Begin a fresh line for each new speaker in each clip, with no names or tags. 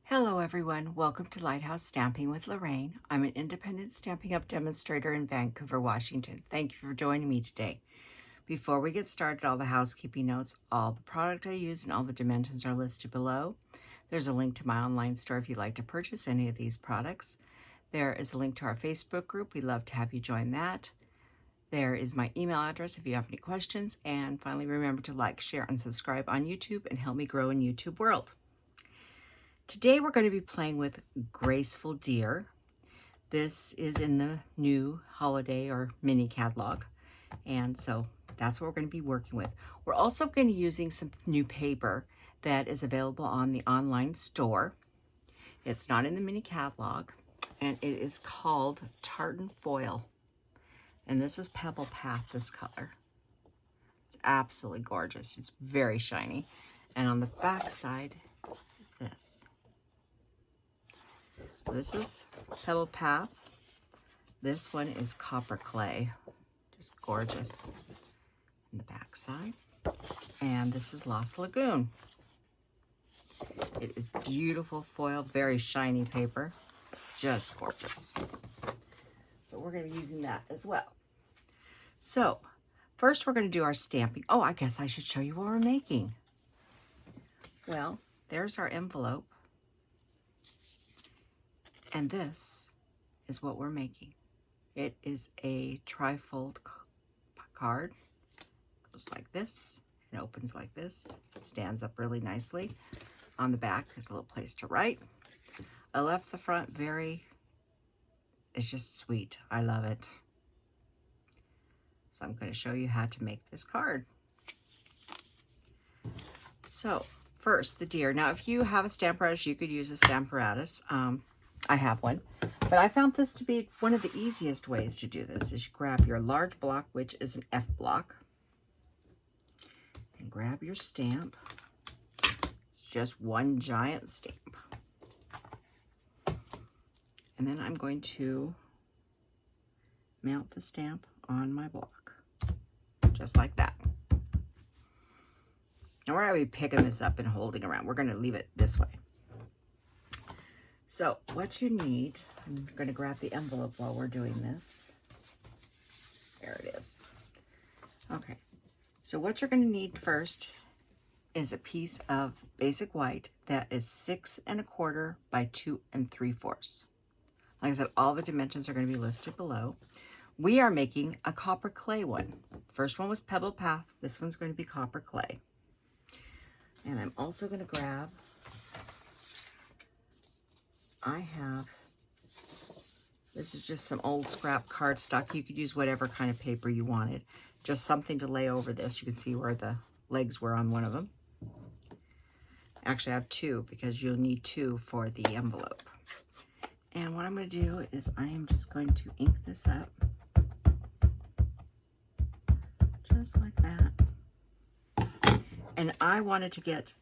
Hello everyone, welcome to Lighthouse Stamping with Lorraine. I'm an independent Stampin' Up! Demonstrator in Vancouver, Washington. Thank you for joining me today. Before we get started, all the housekeeping notes, all the product I use, and all the dimensions are listed below. There's a link to my online store if you'd like to purchase any of these products. There is a link to our Facebook group. We'd love to have you join that. There is my email address if you have any questions. And finally, remember to like, share, and subscribe on YouTube and help me grow in YouTube world. Today we're going to be playing with Graceful Deer. This is in the new holiday or mini catalog, and so that's what we're going to be working with. We're also going to be using some new paper that is available on the online store. It's not in the mini catalog, and it is called Tartan Foil. And this is Pebble Path, this color. It's absolutely gorgeous. It's very shiny. And on the back side is this. So this is Pebble Path. This one is Copper Clay. Just gorgeous in the back side. And this is Lost Lagoon. It is beautiful foil, very shiny paper. Just gorgeous. So we're going to be using that as well. So first we're going to do our stamping. Oh, I guess I should show you what we're making. Well, there's our envelope. And this is what we're making. It is a trifold card. It goes like this. It opens like this. It stands up really nicely. On the back is a little place to write. I left the front it's just sweet. I love it. So I'm going to show you how to make this card. So first, the deer. Now, if you have a Stamparatus, you could use a Stamparatus. I have one, but I found this to be one of the easiest ways to do this is you grab your large block, which is an F block, and grab your stamp. It's just one giant stamp. And then I'm going to mount the stamp on my block, just like that. And we're going to be picking this up and holding around. We're going to leave it this way. So what you need, I'm going to grab the envelope while we're doing this. There it is. Okay, so what you're going to need first is a piece of basic white that is 6 1/4 by 2 3/4. Like I said, all the dimensions are going to be listed below. We are making a copper clay one. First one was Pebble Path. This one's going to be copper clay. And I'm also going to grab, this is just some old scrap cardstock. You could use whatever kind of paper you wanted. Just something to lay over this. You can see where the legs were on one of them. Actually, I have two because you'll need two for the envelope. And what I'm going to do is I am just going to ink this up. Just like that. And I wanted to get,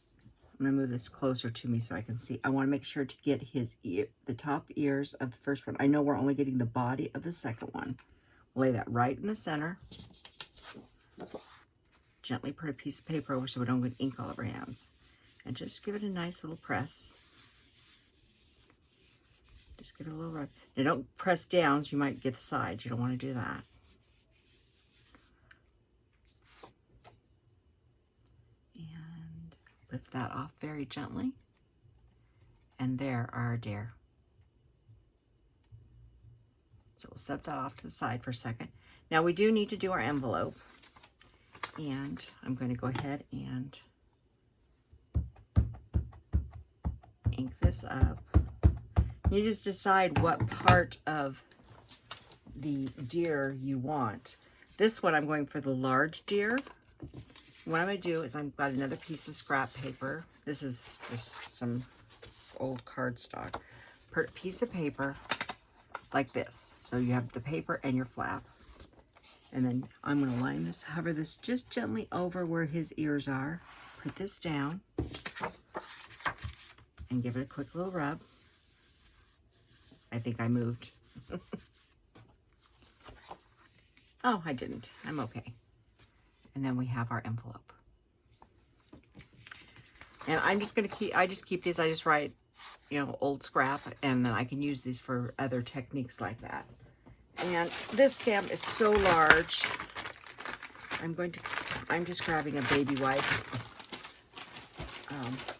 I'm going to move this closer to me so I can see. I want to make sure to get his ear, the top ears of the first one. I know we're only getting the body of the second one. Lay that right in the center. Gently put a piece of paper over so we don't get ink all over our hands. And just give it a nice little press. Just give it a little rub. Now don't press down so you might get the sides. You don't want to do that. Lift that off very gently. And there are our deer. So we'll set that off to the side for a second. Now we do need to do our envelope. And I'm going to go ahead and ink this up. You just decide what part of the deer you want. This one I'm going for the large deer. What I'm going to do is I've got another piece of scrap paper. This is just some old cardstock. Put a piece of paper like this. So you have the paper and your flap. And then I'm going to line this, hover this just gently over where his ears are. Put this down. And give it a quick little rub. I think I moved. Oh, I didn't. I'm okay. And then we have our envelope. And I'm just going to keep, I just keep these, I just write you know, old scrap, and then I can use these for other techniques like that. And this stamp is so large. I'm just grabbing a baby wipe.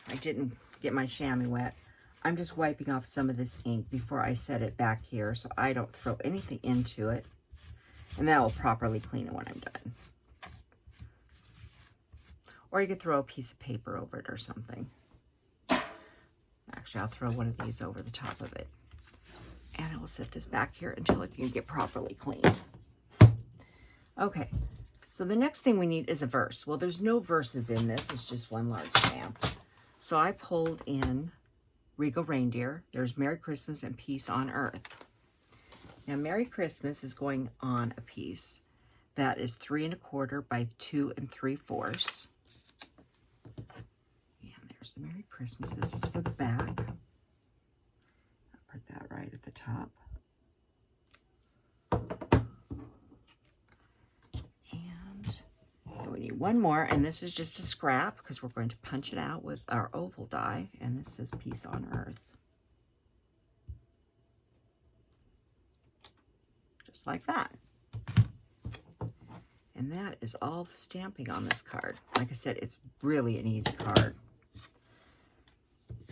I didn't get my chamois wet. I'm just wiping off some of this ink before I set it back here so I don't throw anything into it. And that will properly clean it when I'm done. Or you could throw a piece of paper over it or something. Actually, I'll throw one of these over the top of it. And I will set this back here until it can get properly cleaned. Okay, so the next thing we need is a verse. Well, there's no verses in this. It's just one large stamp. So I pulled in Regal Reindeer. There's Merry Christmas and Peace on Earth. Now, Merry Christmas is going on a piece that is 3 1/4 by 2 3/4. And there's the Merry Christmas. This is for the back. I'll put that right at the top. And then we need one more, and this is just a scrap because we're going to punch it out with our oval die, and this says Peace on Earth. Just like that. And that is all the stamping on this card. Like I said, it's really an easy card.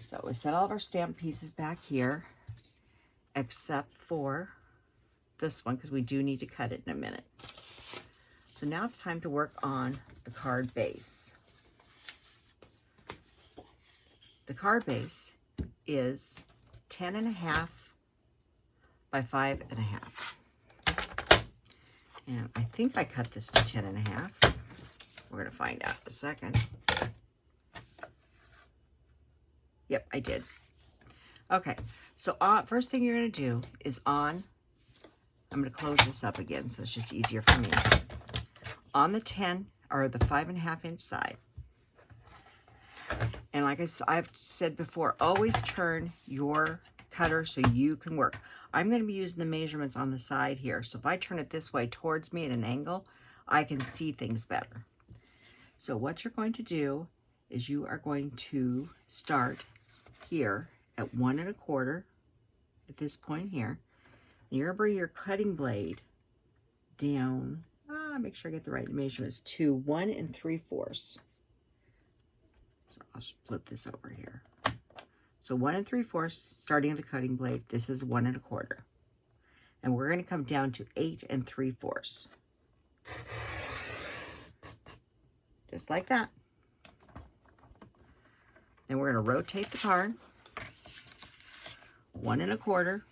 So we set all of our stamp pieces back here, except for this one, because we do need to cut it in a minute. So now it's time to work on the card base. The card base is 10 1/2 by 5 1/2. And I think I cut this to 10 1/2. We're going to find out in a second. Yep, I did. Okay, so first thing you're going to do is I'm going to close this up again so it's just easier for me. On the 10 or the 5 1/2 inch side. And like I've said before, always turn your cutter so you can work. I'm going to be using the measurements on the side here. So if I turn it this way towards me at an angle, I can see things better. So what you're going to do is you are going to start here at 1 1/4 at this point here. And you're going to bring your cutting blade down, make sure I get the right measurements, to 1 3/4. So I'll flip this over here. So 1 3/4, starting at the cutting blade. This is 1 1/4. And we're going to come down to 8 3/4. Just like that. Then we're going to rotate the card. 1 1/4.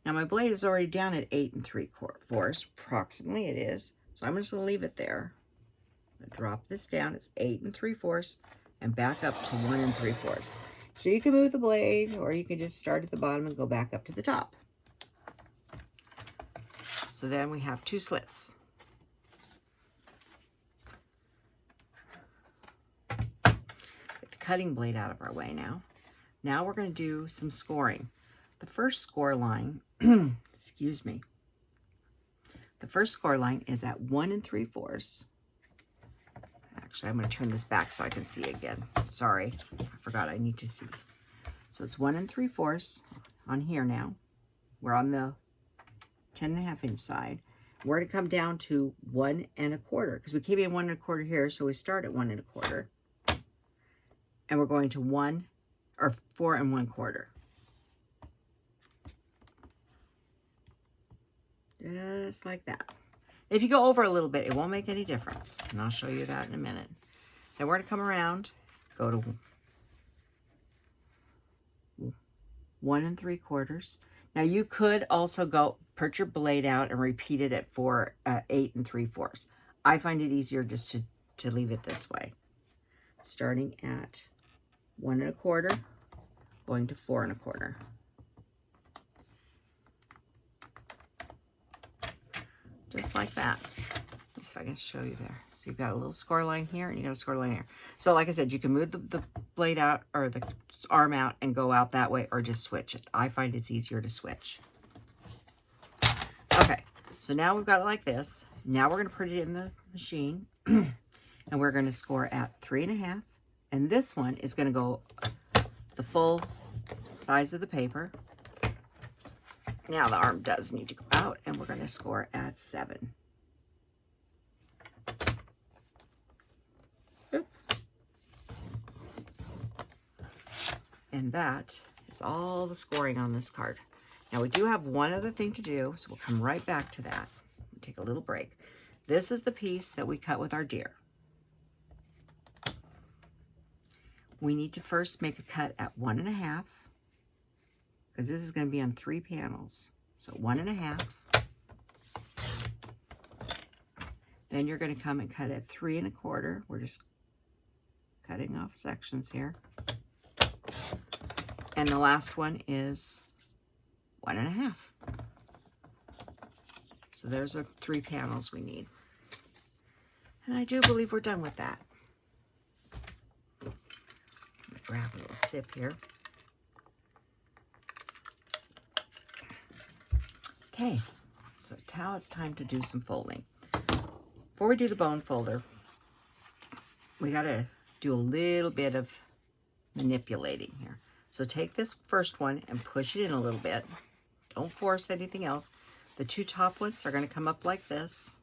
Now my blade is already down at 8 3/4. Approximately it is. So I'm just going to leave it there. I'm going to drop this down. It's 8 3/4. And back up to 1 3/4. So you can move the blade, or you can just start at the bottom and go back up to the top. So then we have 2 slits. Get the cutting blade out of our way now. Now we're going to do some scoring. The first score line, excuse me. The first score line is at 1 3/4. Actually, I'm going to turn this back so I can see again. Sorry, I forgot I need to see. So it's 1 3/4 on here now. We're on the 10 1/2 inch side. We're going to come down to 1 1/4 because we came in 1 1/4 here, so we start at 1 1/4. And we're going to 4 1/4. Just like that. If you go over a little bit, it won't make any difference. And I'll show you that in a minute. Then we're going to come around, go to 1 3/4. Now you could also put your blade out and repeat it at 8 3/4. I find it easier just to leave it this way. Starting at 1 1/4, going to 4 1/4. Just like that. Let's see if I can show you there. So you've got a little score line here, and you got a score line here. So like I said, you can move the blade out or the arm out and go out that way, or just switch it. I find it's easier to switch. Okay, so now we've got it like this. Now we're going to put it in the machine, and we're going to score at 3 1/2, And this one is going to go the full size of the paper. Now the arm does need to go out, and we're going to score at 7. Oop. And that is all the scoring on this card. Now we do have one other thing to do, so we'll come right back to that. We'll take a little break. This is the piece that we cut with our deer. We need to first make a cut at 1.5, because this is going to be on 3 panels. So 1.5. Then you're going to come and cut at 3 1/4. We're just cutting off sections here. And the last one is 1.5. So there's our 3 panels we need. And I do believe we're done with that. Grab a little sip here. Okay, so now it's time to do some folding. Before we do the bone folder, we got to do a little bit of manipulating here. So take this first one and push it in a little bit. Don't force anything else. The 2 top ones are going to come up like this.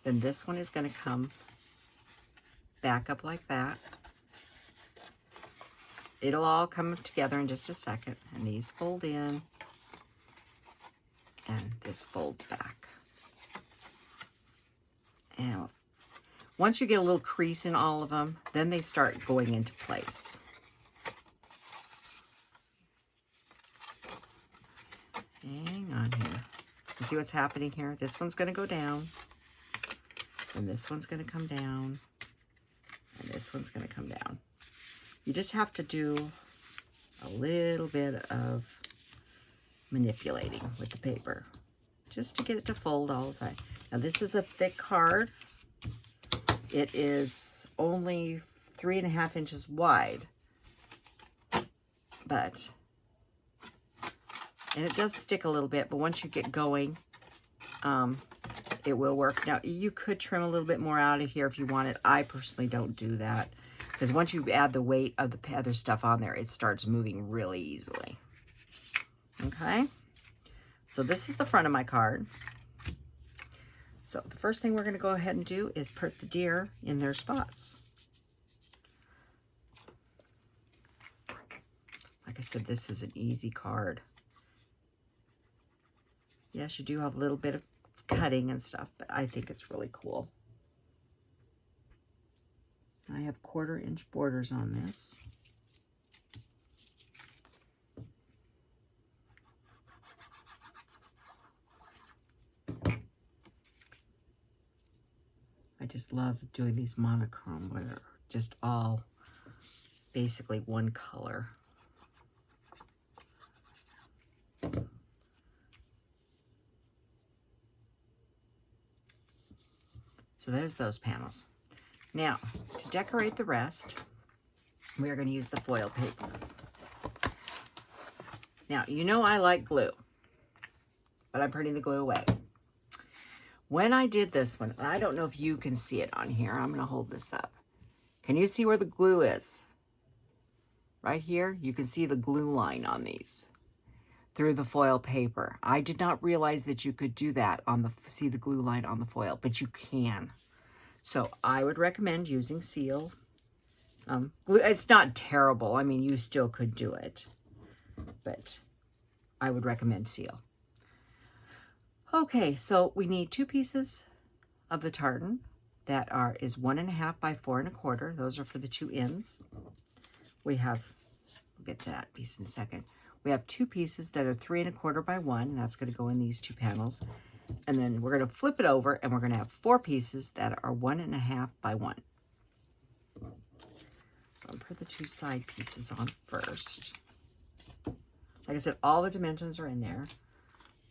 Then this one is going to come back up like that. It'll all come together in just a second. And these fold in. And this folds back. And once you get a little crease in all of them, then they start going into place. Hang on here. You see what's happening here? This one's going to go down. And this one's going to come down. And this one's going to come down. You just have to do a little bit of manipulating with the paper just to get it to fold all the time. Now this is a thick card. It is only 3.5 inches wide, and it does stick a little bit, but once you get going, it will work. Now you could trim a little bit more out of here if you wanted. I personally don't do that, because once you add the weight of the other stuff on there, it starts moving really easily. Okay, so this is the front of my card. So the first thing we're going to go ahead and do is put the deer in their spots. Like I said, this is an easy card. Yes, you do have a little bit of cutting and stuff, but I think it's really cool. I have 1/4 inch borders on this. I just love doing these monochrome where they're just all basically one color. So there's those panels. Now, to decorate the rest, we are going to use the foil paper. Now, you know I like glue, but I'm putting the glue away. When I did this one, I don't know if you can see it on here. I'm going to hold this up. Can you see where the glue is? Right here, you can see the glue line on these through the foil paper. I did not realize that you could do that on the, see the glue line on the foil, but you can. So I would recommend using seal glue. It's not terrible. I mean, you still could do it, but I would recommend seal. Okay, so we need 2 pieces of the tartan that is 1.5 by 4 1/4. Those are for the 2 ends. We have, we'll get to that piece in a second. We have 2 pieces that are 3 1/4 by 1, and that's going to go in these 2 panels. And then we're going to flip it over, and we're going to have 4 pieces that are 1.5 by 1. So I'll put the 2 side pieces on first. Like I said, all the dimensions are in there.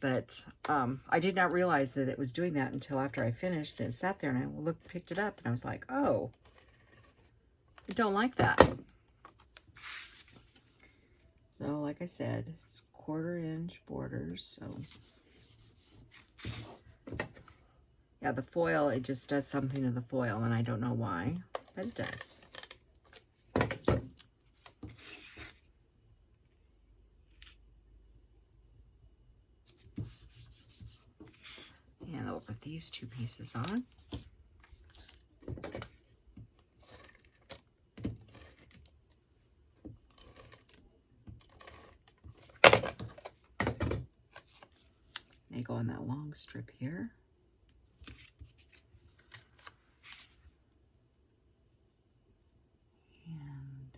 But I did not realize that it was doing that until after I finished, and it sat there, and I picked it up, and I was like, oh, I don't like that. So like I said, it's 1/4 inch borders. So yeah, the foil, it just does something to the foil, and I don't know why, but it does. these two pieces on. They go on that long strip here. And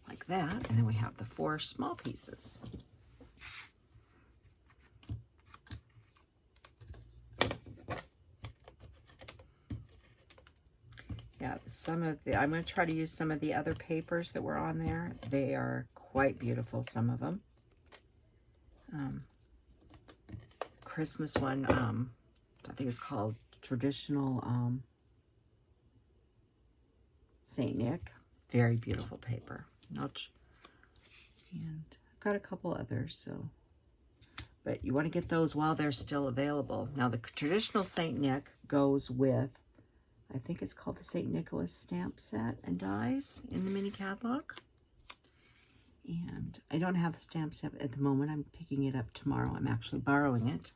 like that. And then we have the 4 small pieces. Yeah, I'm going to try to use some of the other papers that were on there. They are quite beautiful, some of them. Christmas one, I think it's called Traditional St. Nick. Very beautiful paper. And I've got a couple others, so. But you want to get those while they're still available. Now, the Traditional St. Nick goes with, I think it's called the St. Nicholas stamp set and dies in the mini catalog. And I don't have the stamp set at the moment. I'm picking it up tomorrow. I'm actually borrowing it.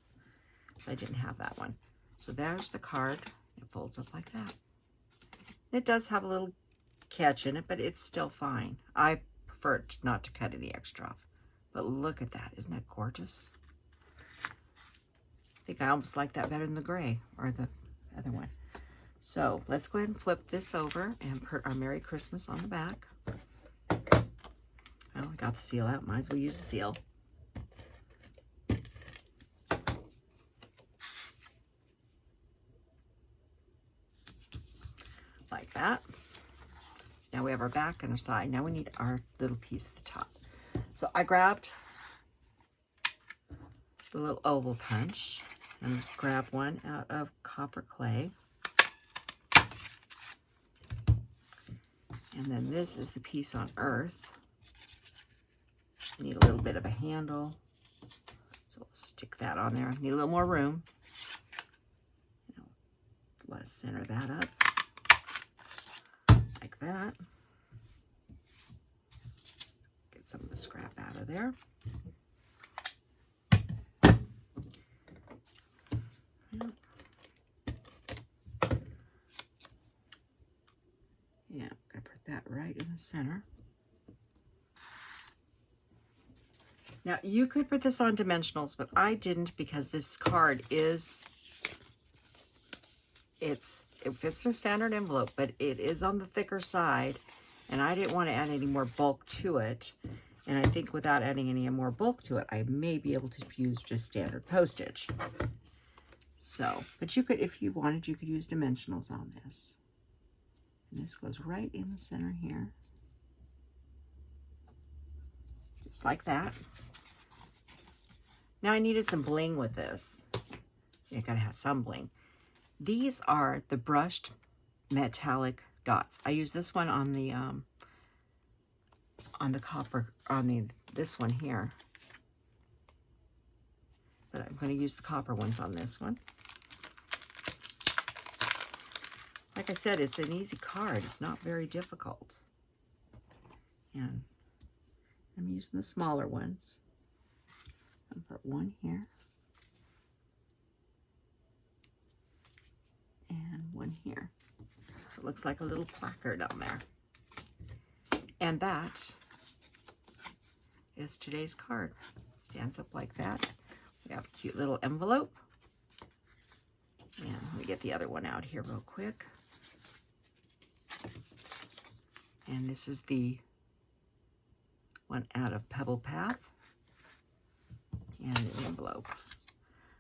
So I didn't have that one. So there's the card. It folds up like that. It does have a little catch in it, but it's still fine. I prefer not to cut any extra off. But look at that. Isn't that gorgeous? I think I almost like that better than the gray or the other one. So let's go ahead and flip this over and put our Merry Christmas on the back. Well, I got the seal out. Might as well use the seal. Like that. So now we have our back and our side. Now we need our little piece at the top. So I grabbed the little oval punch and grab one out of copper clay. And then this is the piece on earth. I need a little bit of a handle. So we'll stick that on there. Need a little more room. Let's center that up. Like that. Get some of the scrap out of there. Yeah, I'm going to put that right in the center. Now, you could put this on dimensionals, but I didn't because this card is, it fits in a standard envelope, but it is on the thicker side, and I didn't want to add any more bulk to it. And I think without adding any more bulk to it, I may be able to use just standard postage. So, but you could, if you wanted, you could use dimensionals on this. And this goes right in the center here. Just like that. Now I needed some bling with this. You gotta have some bling. These are the brushed metallic dots. I use this one on the copper, this one here. But I'm going to use the copper ones on this one. Like I said, it's an easy card. It's not very difficult. And I'm using the smaller ones. I'll put one here. And one here. So it looks like a little placard on there. And that is today's card. Stands up like that. We have a cute little envelope. And let me get the other one out here real quick. And this is the one out of Pebble Path. And an envelope.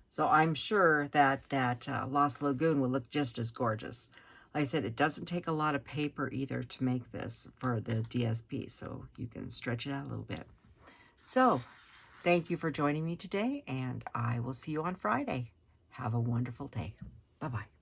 So I'm sure that Lost Lagoon will look just as gorgeous. Like I said, it doesn't take a lot of paper either to make this for the DSP, so you can stretch it out a little bit. So, thank you for joining me today, and I will see you on Friday. Have a wonderful day. Bye-bye.